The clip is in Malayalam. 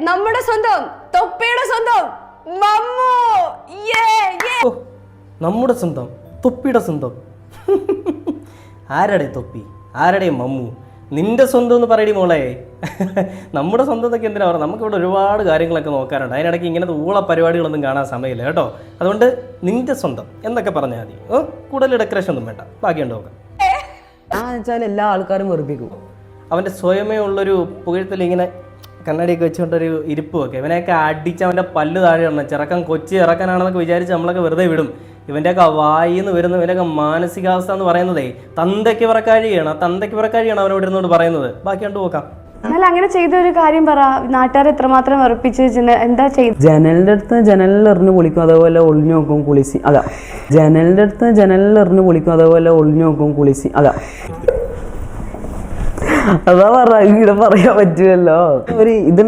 നമ്മുടെ സ്വന്തം തൊപ്പിയുടെ സ്വന്തം മമ്മു. നമ്മുടെ സ്വന്തം തൊപ്പിയുടെ സ്വന്തം. ആരുടെ തൊപ്പി, ആരുടെ മമ്മു? നിന്റെ സ്വന്തം എന്ന് പറയടി മോളെ. നമ്മുടെ സ്വന്തത്തൊക്കെ എന്തിനാ പറയുക? നമുക്കിവിടെ ഒരുപാട് കാര്യങ്ങളൊക്കെ നോക്കാറുണ്ട്. അതിനിടയ്ക്ക് ഇങ്ങനത്തെ ഊള പരിപാടികളൊന്നും കാണാൻ സമയമില്ല കേട്ടോ. അതുകൊണ്ട് നിന്റെ സ്വന്തം എന്നൊക്കെ പറഞ്ഞാൽ മതി. കൂടുതൽ ഡെക്കറേഷൻ ഒന്നും വേണ്ട, ബാക്കിയുണ്ട് നോക്കാം. വെച്ചാൽ എല്ലാ ആൾക്കാരും വെറുപ്പിക്കും. അവൻ്റെ സ്വയമേ ഉള്ളൊരു പുകഴത്തിൽ ഇങ്ങനെ കണ്ണടിയൊക്കെ വെച്ചുകൊണ്ടൊരു ഇരിപ്പുമൊക്കെ. ഇവനെയൊക്കെ അടിച്ച് അവൻ്റെ പല്ല് താഴെ ഇടണം. ചെറുക്കൻ കൊച്ചി ഇറക്കാനാണെന്നൊക്കെ വിചാരിച്ച് നമ്മളൊക്കെ വെറുതെ വിടും. ഇവൻ്റെയൊക്കെ വായിന്ന് വരുന്ന ഇവൻ്റെയൊക്കെ മാനസികാവസ്ഥ എന്ന് പറയുന്നതേ തന്തയ്ക്ക് പിറക്കാഴിയാണ് അവനോട് ഇരുന്നോട് പറയുന്നത്. ബാക്കിയുണ്ട് നോക്കാം. എന്നാൽ അങ്ങനെ ചെയ്ത ഒരു കാര്യം പറ. നാട്ടുകാർ എത്രമാത്രം വെറുപ്പിച്ച് എന്താ ചെയ്ത്? ജനലിൻ്റെ അടുത്ത് ജനലിൽ എറിഞ്ഞ് പൊളിക്കും, അതേപോലെ ഒളിഞ്ഞു നോക്കും കുളിസി. അതാ ജനലിൻ്റെ അടുത്ത് ജനലിൽ എറിഞ്ഞ് പൊളിക്കും, അതേപോലെ ഒളിഞ്ഞു നോക്കും കുളിസി. അതാ അതാ ഇവിടെ പറയാൻ പറ്റുമല്ലോ. ഒരു ഇത്